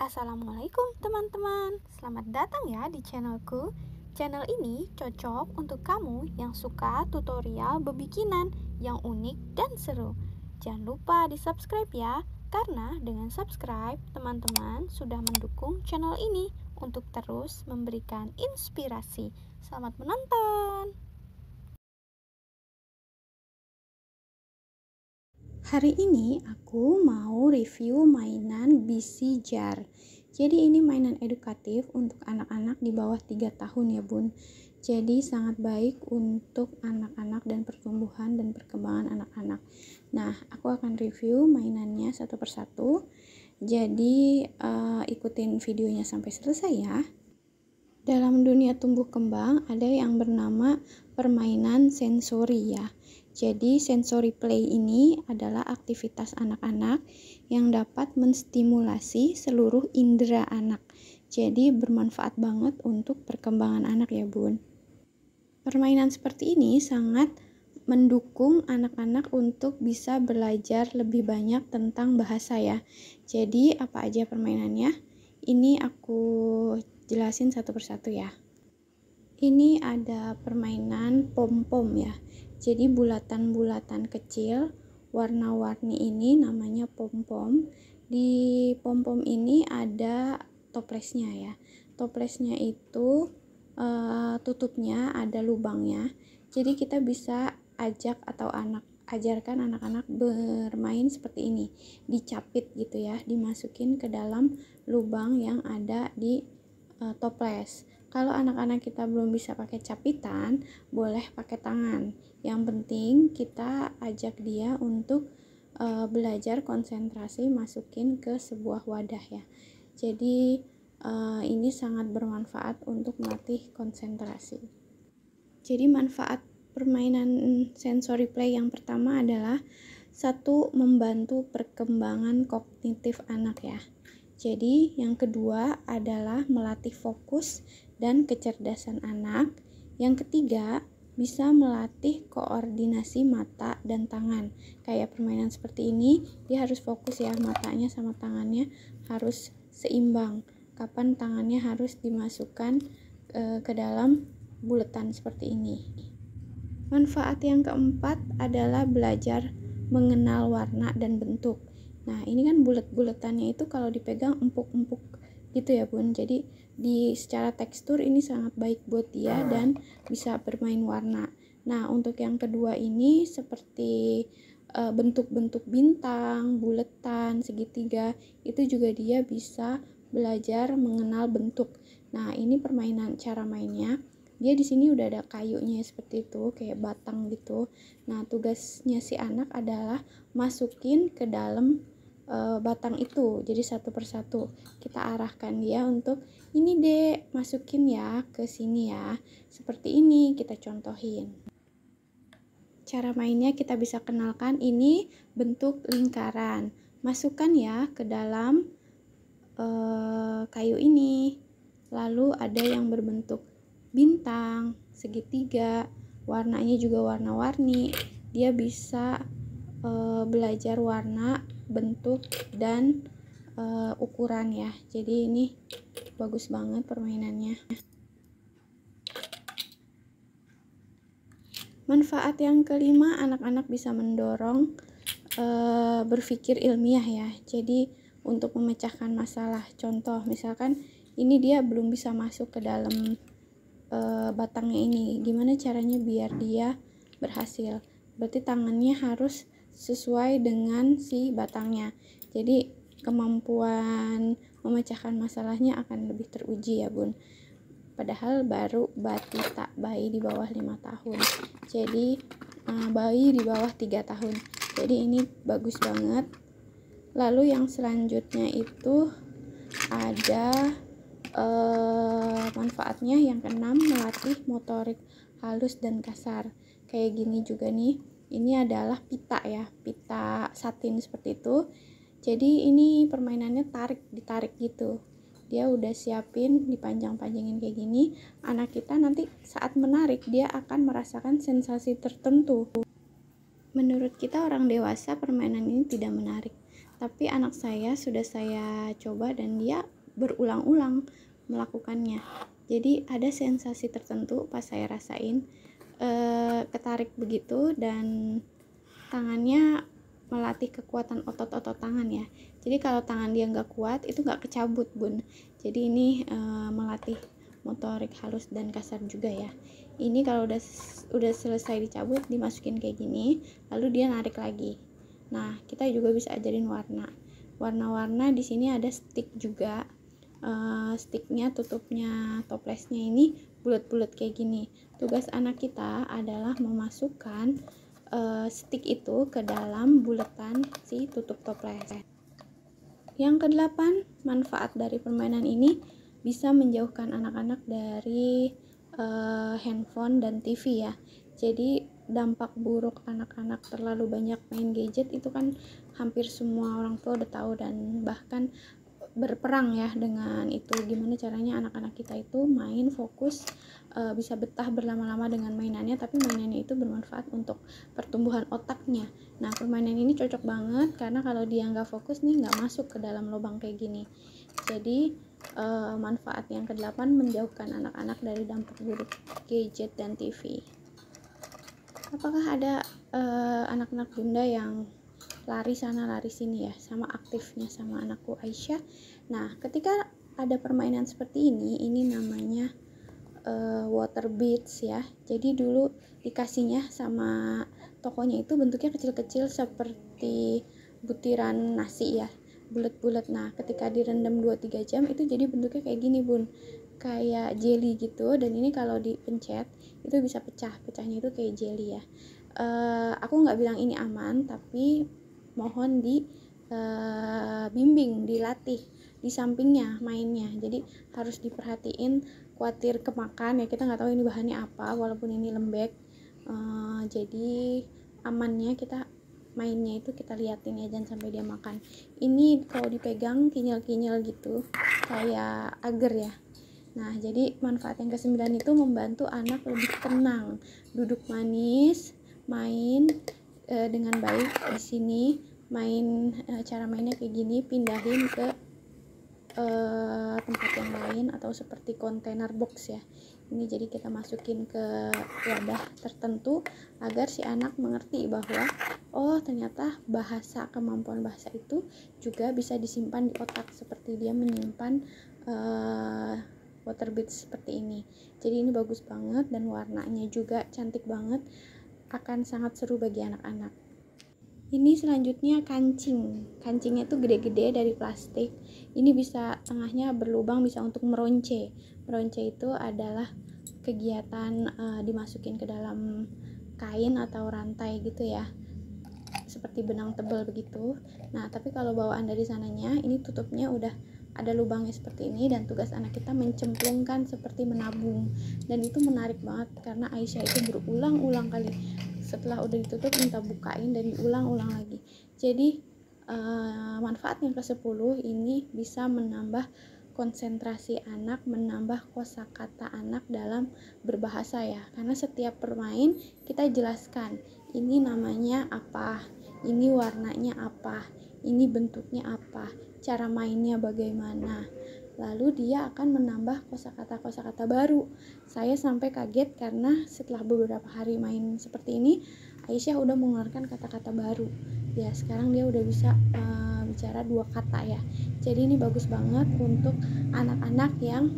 Assalamualaikum teman-teman, selamat datang ya di channelku. Channel ini cocok untuk kamu yang suka tutorial bebikinan yang unik dan seru. Jangan lupa di subscribe ya, karena dengan subscribe teman-teman sudah mendukung channel ini untuk terus memberikan inspirasi. Selamat menonton. Hari ini aku mau review mainan BC Jar. Jadi ini mainan edukatif untuk anak-anak di bawah 3 tahun ya bun. Jadi sangat baik untuk anak-anak dan pertumbuhan dan perkembangan anak-anak. Nah, aku akan review mainannya satu persatu. Jadi ikutin videonya sampai selesai ya. Dalam dunia tumbuh kembang ada yang bernama permainan sensori ya. Jadi sensory play ini adalah aktivitas anak-anak yang dapat menstimulasi seluruh indera anak. Jadi bermanfaat banget untuk perkembangan anak ya bun. Permainan seperti ini sangat mendukung anak-anak untuk bisa belajar lebih banyak tentang bahasa ya. Jadi apa aja permainannya? Ini aku jelasin satu persatu ya. Ini ada permainan pom-pom ya. Jadi bulatan-bulatan kecil warna-warni ini namanya pom-pom. Di pom-pom ini ada toplesnya ya. Toplesnya itu tutupnya ada lubangnya. Jadi kita bisa ajarkan anak-anak bermain seperti ini. Dicapit gitu ya, dimasukin ke dalam lubang yang ada di toples. Kalau anak-anak kita belum bisa pakai capitan, boleh pakai tangan. Yang penting kita ajak dia untuk belajar konsentrasi masukin ke sebuah wadah ya. Jadi ini sangat bermanfaat untuk melatih konsentrasi. Jadi manfaat permainan sensory play yang pertama adalah satu, membantu perkembangan kognitif anak ya. Jadi yang kedua adalah melatih fokus dan kecerdasan anak. Yang ketiga, bisa melatih koordinasi mata dan tangan. Kayak permainan seperti ini, dia harus fokus ya, matanya sama tangannya harus seimbang. Kapan tangannya harus dimasukkan ke dalam bulatan seperti ini. Manfaat yang keempat adalah belajar mengenal warna dan bentuk. Nah, ini kan bulet-buletannya itu kalau dipegang empuk-empuk gitu ya bun. Jadi secara tekstur ini sangat baik buat dia dan bisa bermain warna. Nah, untuk yang kedua ini seperti bentuk-bentuk bintang, buletan, segitiga, itu juga dia bisa belajar mengenal bentuk. Nah, ini permainan cara mainnya. Dia di sini udah ada kayunya seperti itu, kayak batang gitu. Nah, tugasnya si anak adalah masukin ke dalam batang itu. Jadi satu persatu kita arahkan dia untuk ini deh, masukin ya ke sini ya. Seperti ini kita contohin. Cara mainnya kita bisa kenalkan, ini bentuk lingkaran. Masukkan ya ke dalam kayu ini. Lalu ada yang berbentuk bintang, segitiga, warnanya juga warna-warni. Dia bisa belajar warna, bentuk, dan ukuran ya. Jadi ini bagus banget permainannya. Manfaat yang kelima, anak-anak bisa mendorong berpikir ilmiah ya. Jadi untuk memecahkan masalah, contoh misalkan ini dia belum bisa masuk ke dalam batangnya ini, gimana caranya biar dia berhasil? Berarti tangannya harus sesuai dengan si batangnya. Jadi kemampuan memecahkan masalahnya akan lebih teruji ya bun. Padahal baru batita, bayi di bawah 5 tahun. Jadi bayi di bawah 3 tahun. Jadi ini bagus banget. Lalu yang selanjutnya itu ada manfaatnya yang keenam, melatih motorik halus dan kasar. Kayak gini juga nih, ini adalah pita ya, pita satin seperti itu. Jadi ini permainannya ditarik gitu. Dia udah siapin, dipanjang-panjangin kayak gini. Anak kita nanti saat menarik dia akan merasakan sensasi tertentu. Menurut kita orang dewasa permainan ini tidak menarik, Tapi anak saya sudah saya coba dan dia berulang-ulang melakukannya. Jadi ada sensasi tertentu pas saya rasain ketarik begitu, dan tangannya melatih kekuatan otot-otot tangan ya. Jadi kalau tangan dia nggak kuat itu nggak kecabut bun. Jadi ini melatih motorik halus dan kasar juga ya. Ini kalau udah selesai dicabut, dimasukin kayak gini, lalu dia narik lagi. Nah, kita juga bisa ajarin warna-warna. Di sini ada stick juga. Sticknya, tutupnya toplesnya ini bulat-bulat kayak gini. Tugas anak kita adalah memasukkan stick itu ke dalam bulatan si tutup toples. Yang kedelapan, manfaat dari permainan ini bisa menjauhkan anak-anak dari handphone dan TV ya. Jadi dampak buruk anak-anak terlalu banyak main gadget itu kan hampir semua orang tua udah tahu, dan bahkan berperang ya dengan itu. Gimana caranya anak-anak kita itu main fokus, bisa betah berlama-lama dengan mainannya, tapi mainannya itu bermanfaat untuk pertumbuhan otaknya. Nah, permainan ini cocok banget karena kalau dia nggak fokus nih, nggak masuk ke dalam lubang kayak gini. Jadi manfaat yang ke-8, menjauhkan anak-anak dari dampak buruk gadget dan TV. Apakah ada anak-anak bunda yang lari sana lari sini ya, sama aktifnya sama anakku Aisyah? Nah, ketika ada permainan seperti ini namanya water beads ya. Jadi dulu dikasihnya sama tokonya itu bentuknya kecil-kecil seperti butiran nasi ya, bulat-bulat. Nah, ketika direndam 2-3 jam itu jadi bentuknya kayak gini bun, kayak jelly gitu. Dan ini kalau dipencet itu bisa pecahnya itu kayak jelly ya. Aku nggak bilang ini aman, tapi mohon bimbing, dilatih di sampingnya mainnya. Jadi harus diperhatiin, khawatir kemakan ya, kita nggak tahu ini bahannya apa, walaupun ini lembek. Jadi amannya kita mainnya itu kita liatin ya, jangan sampai dia makan. Ini kalau dipegang kinyal-kinyal gitu kayak agar ya. Nah, jadi manfaat yang ke-9 itu membantu anak lebih tenang, duduk manis, main dengan baik. Di sini main, cara mainnya kayak gini, pindahin ke tempat yang lain atau seperti kontainer box ya. Ini jadi kita masukin ke wadah tertentu agar si anak mengerti bahwa oh ternyata kemampuan bahasa itu juga bisa disimpan di otak, seperti dia menyimpan water beads seperti ini. Jadi ini bagus banget dan warnanya juga cantik banget, akan sangat seru bagi anak-anak. Ini selanjutnya kancingnya itu gede-gede dari plastik. Ini bisa tengahnya berlubang, bisa untuk meronce. Meronce itu adalah kegiatan dimasukin ke dalam kain atau rantai gitu ya, seperti benang tebal begitu. Nah, tapi kalau bawaan dari sananya, ini tutupnya udah ada lubangnya seperti ini, dan tugas anak kita mencemplungkan seperti menabung. Dan itu menarik banget karena Aisyah itu berulang-ulang kali setelah udah ditutup minta bukain dan diulang-ulang lagi. Jadi manfaat yang ke-10 ini bisa menambah konsentrasi anak, menambah kosakata anak dalam berbahasa ya. Karena setiap bermain kita jelaskan, ini namanya apa, ini warnanya apa, ini bentuknya apa, cara mainnya bagaimana. Lalu dia akan menambah kosakata-kosakata baru. Saya sampai kaget karena setelah beberapa hari main seperti ini, Aisyah udah mengeluarkan kata-kata baru. Ya, sekarang dia udah bisa bicara 2 kata ya. Jadi ini bagus banget untuk anak-anak yang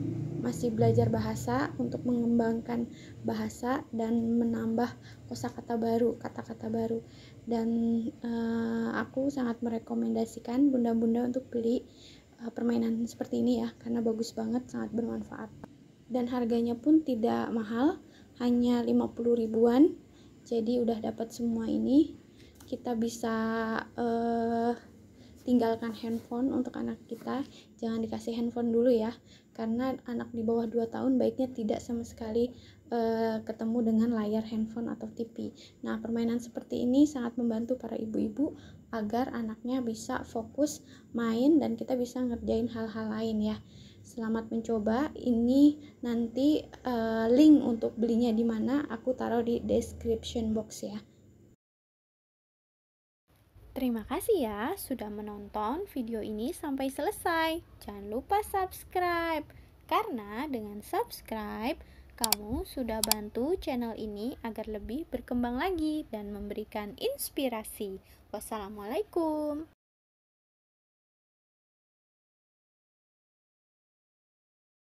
masih belajar bahasa, untuk mengembangkan bahasa dan menambah kosakata baru, kata-kata baru. Dan aku sangat merekomendasikan bunda-bunda untuk beli permainan seperti ini ya, karena bagus banget, sangat bermanfaat. Dan harganya pun tidak mahal, hanya 50 ribuan. Jadi udah dapat semua ini. Kita bisa tinggalkan handphone untuk anak kita. Jangan dikasih handphone dulu ya, karena anak di bawah 2 tahun baiknya tidak sama sekali ketemu dengan layar handphone atau TV. Nah, permainan seperti ini sangat membantu para ibu-ibu agar anaknya bisa fokus main dan kita bisa ngerjain hal-hal lain ya. Selamat mencoba. Ini nanti link untuk belinya di mana aku taruh di description box ya. Terima kasih ya sudah menonton video ini sampai selesai. Jangan lupa subscribe, karena dengan subscribe, kamu sudah bantu channel ini agar lebih berkembang lagi dan memberikan inspirasi. Wassalamualaikum.